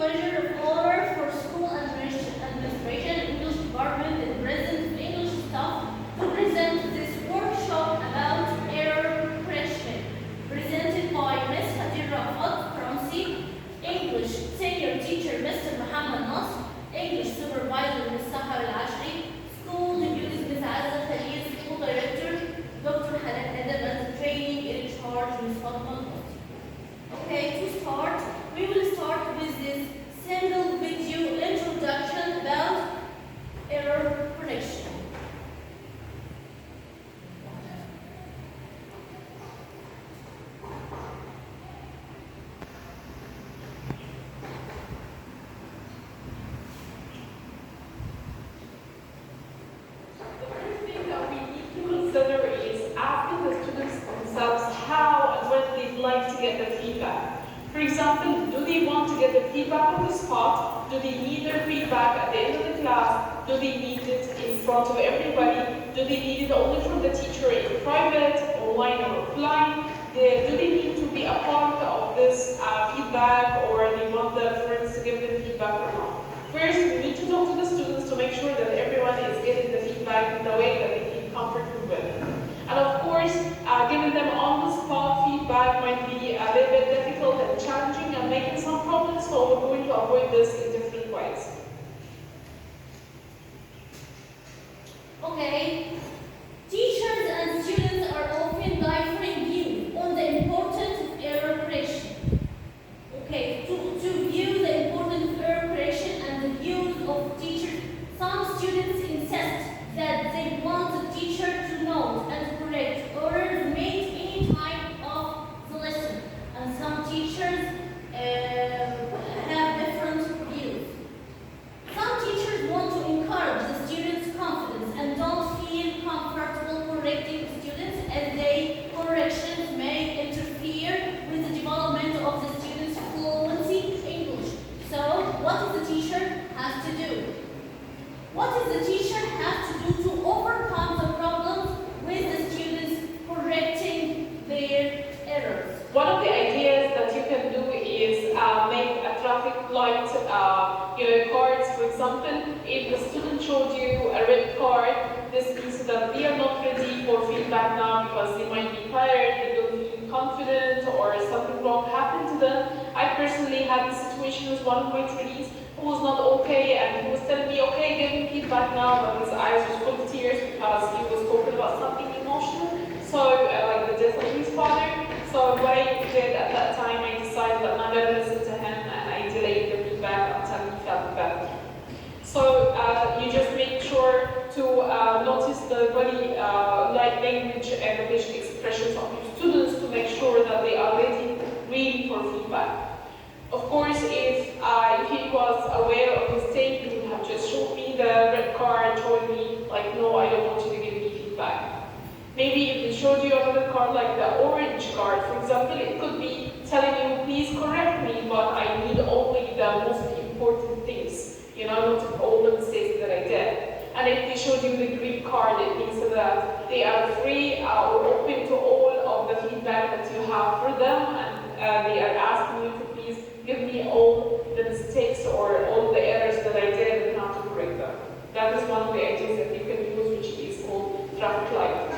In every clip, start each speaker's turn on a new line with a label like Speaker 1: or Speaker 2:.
Speaker 1: pleasure of honor for school administration, English department, and present English staff to present this workshop about error correction, presented by Ms. Hadir Rafat from C. English senior teacher Mr. Muhammad Nasr, English supervisor Ms. Sahar Al-Ashri, school deputies Ms. Azza Khalil, school director Dr. Hanan Adam, and training in charge Ms. Fatma Al-Qasri. Okay, to start, we will start with this simple video introduction about error correction.
Speaker 2: The first thing that we need to consider is asking the students themselves how and when they'd like to get the feedback. For example, do they want to get the feedback on the spot? Do they need their feedback at the end of the class? Do they need it in front of everybody? Do they need it only from the teacher in private, online or offline? Do they need to be a part of this feedback, or they want the friends to give them feedback or not? First, we need to talk to the students to make sure that everyone is getting the feedback in the way that they feel comfortable with. And of course, giving them on-the-spot feedback might be a little bit difficult and challenging and making some problems, so we're going to avoid this in different ways.
Speaker 1: Okay, teachers and students are often differing views on the importance of error correction. Okay, to view the importance of error correction and the views of teachers, some students insist that they want the teacher to note and correct errors made any time of the lesson, and some teachers have different views. Some teachers want to encourage the students' confidence and don't feel comfortable correcting students, as their corrections may interfere with the development of the students' fluency in English. So, what does the teacher have to do? What does the teacher have to do to overcome the problems with the students correcting their errors?
Speaker 2: One of the ideas that you can do is make a traffic light, cards. For example, if the student showed you a red card, this means that they are not ready for feedback now because they might be tired, they don't feel confident, or something wrong happened to them. I personally had this situation with one of my trainees who was not okay, and he was telling me, okay, give me feedback now, but his eyes were full of tears because he was talking about something emotional, so like the death of his father. So what I did at that time, I decided that I'm not going to listen to him, and I delayed the feedback until he felt better. So you just make sure to notice the body language and the facial expressions of your students to make sure that they are ready really for feedback. Of course, if he was aware of his mistake, he would have just showed me the red card, told me like, no, I don't want you to give me feedback. Maybe if he showed you another card like the orange card, for example, it could be telling you, please correct me, but I need only the most important things, not all the mistakes that I did. And if they showed you the green card, it means that they are free or open to all of the feedback that you have for them, and they are asking you to please give me all the mistakes or all the errors that I did and how to correct them. That is one of the ideas that you can use, which is called traffic light.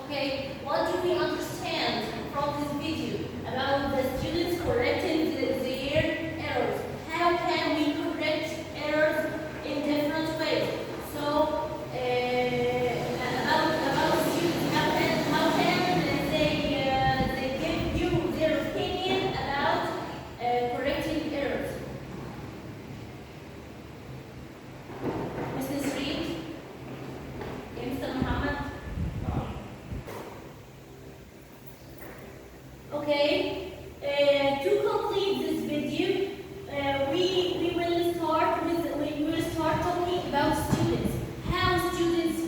Speaker 1: Okay, what do we understand from this video about the students correcting their errors? How can we correct errors in different ways? So, about students, how can they give you their opinion about correcting errors? Mrs. Reed, Mr. Muhammad. Okay, to complete this video, we will start talking about students. How students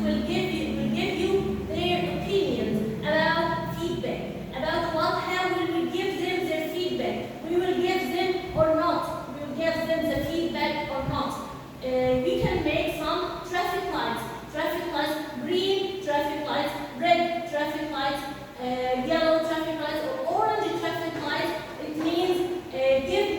Speaker 1: will give you their opinions about feedback, about how will we give them their feedback. We will give them or not. We will give them the feedback or not. We can make some traffic lights, green traffic lights, red traffic lights, yellow traffic lights, or orange traffic lights. It means give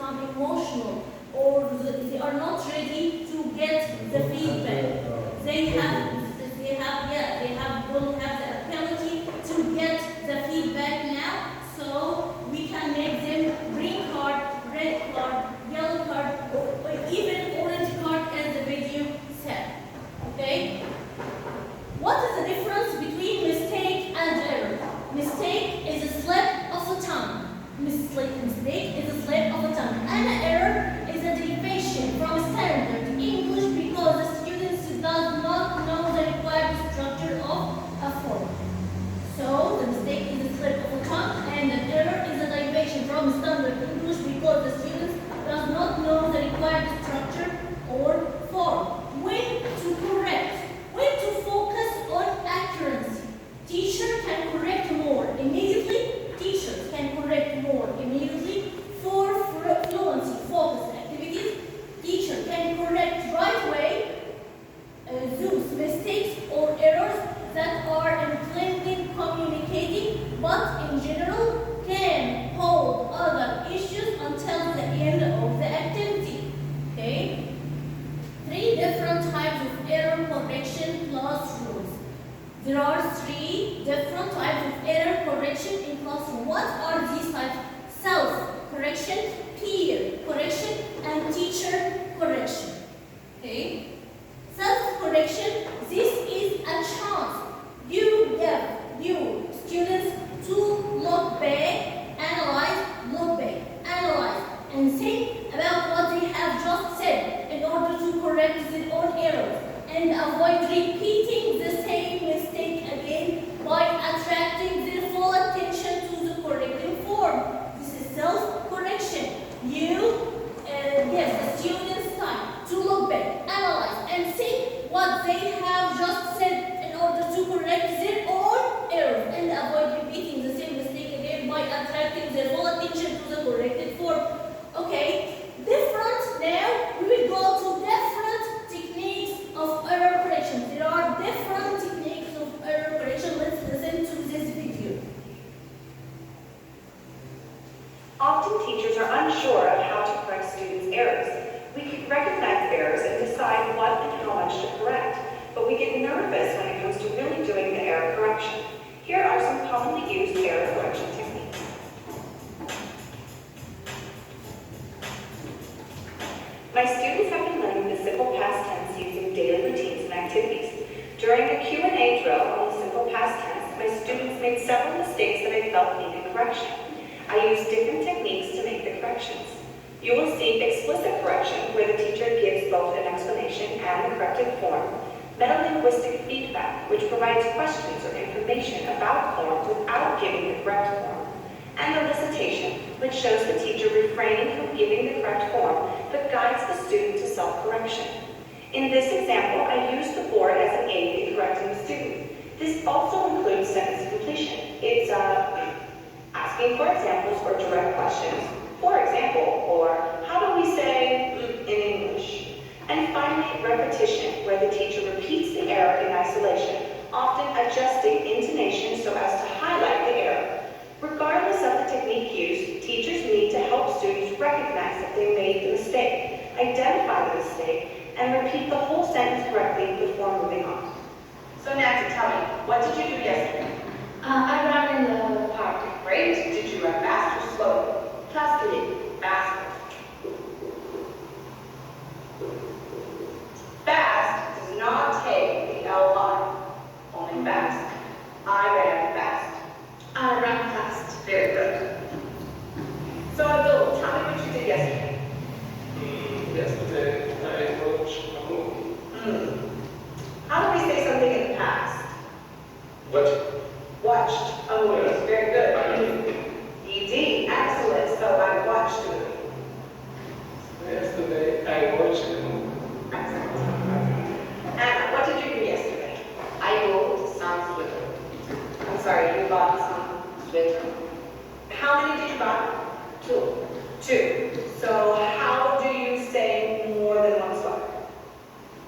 Speaker 1: become emotional or they are not ready to get the feedback. They don't have the ability to get the feedback now, so we can make them green card, red card, yellow card, or even orange card as the video said. Okay? What is the difference between mistake and error? Mistake is a slip of the tongue. Mistake is a slip of the tongue. And error is a deviation from standard English because the students does not know the required structure of a form. So the mistake is a slip of the tongue, and the error is a deviation from standard English because the students does not know the required structure or form. When to correct, when to focus on accuracy. Teacher can correct more immediately. Teachers can correct more immediately for fluency focused activities. Teacher can correct right away those mistakes or errors that are implementing communicating, but in general can hold other issues until the end of the activity. Okay? 3 different types of error correction classrooms. There are 3 different types of error correction in classroom. What are these types? Self-correction, peer correction, and teacher correction. Okay? Self-correction, this is a chance you give your students to look back, analyze, and think about what they have just said in order to correct their own errors and avoid repeating the same mistake again by attracting their full attention to the corrected form. This is self-correction. You give the students time to look back, analyze, and think what they have just said in order to correct their own errors and avoid repeating the same mistake again by attracting their full attention to the corrected form. Okay, different now, we will go to different techniques of error correction. There are different techniques of error correction. Let's listen to this video.
Speaker 3: Often teachers are unsure of how to correct students' errors. We can recognize errors and decide what and how much to correct, but we get nervous when it comes to really doing the error correction. Here are some commonly used error correction techniques. My students have been learning the simple past tense using daily routines and activities. During the Q&A drill on the simple past tense, my students made several mistakes that I felt needed correction. I used different techniques to make the corrections. You will see explicit correction, where the teacher gives both an explanation and the corrected form, metalinguistic feedback, which provides questions or information about form without giving the correct form, and elicitation, which shows the teacher refraining from giving the correct form, but guides the student to self-correction. In this example, I used the board as an aid in correcting the student. This also includes sentence completion. It's asking for examples or direct questions, for example, or how do we say in English? And finally, repetition, where the teacher repeats the error in isolation, often adjusting intonation so as to highlight the error. Regardless of the technique used, teachers need to help students recognize that they made the mistake, identify the mistake, and repeat the whole sentence correctly before moving on. So Nancy, tell me, what did you do yesterday?
Speaker 1: I ran in the park.
Speaker 3: Great. Did you run fast or slowly?
Speaker 1: Fastly.
Speaker 3: Fast. Fast does not take the L line, only fast. I ran fast.
Speaker 1: I ran fast.
Speaker 3: Very good. So Abdul, tell me what you did yesterday.
Speaker 4: Yesterday I watched a movie.
Speaker 3: How do we say something in the past?
Speaker 4: What?
Speaker 3: Watched a movie. Very good. ED. Excellent. So I watched a movie.
Speaker 4: Yesterday I watched a movie.
Speaker 3: And what did you do yesterday?
Speaker 5: I bought some sweater.
Speaker 3: I'm sorry, you bought some
Speaker 5: Sweater.
Speaker 3: How many did you buy?
Speaker 5: 2.
Speaker 3: 2. So how do you say more than one sweater?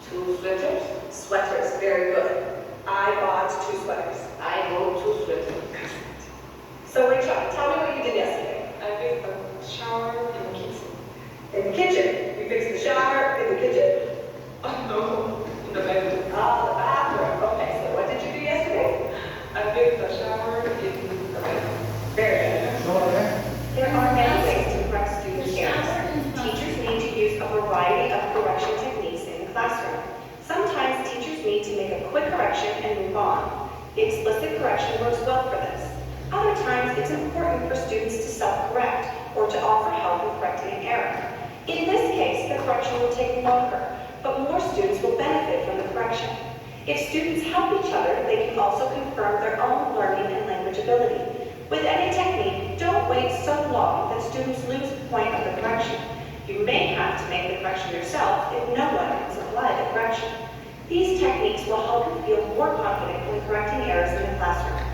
Speaker 5: 2 sweaters.
Speaker 3: Sweaters, very good. I bought 2 sweaters.
Speaker 5: I bought 2 sweaters.
Speaker 3: So Rachel, tell me what you did yesterday.
Speaker 2: I took a shower in the kitchen.
Speaker 3: works well for this. Other times, it's important for students to self-correct or to offer help in correcting an error. In this case, the correction will take longer, but more students will benefit from the correction. If students help each other, they can also confirm their own learning and language ability. With any technique, don't wait so long that students lose the point of the correction. You may have to make the correction yourself if no one can supply the correction. These techniques will help you feel more confident when correcting errors in the classroom.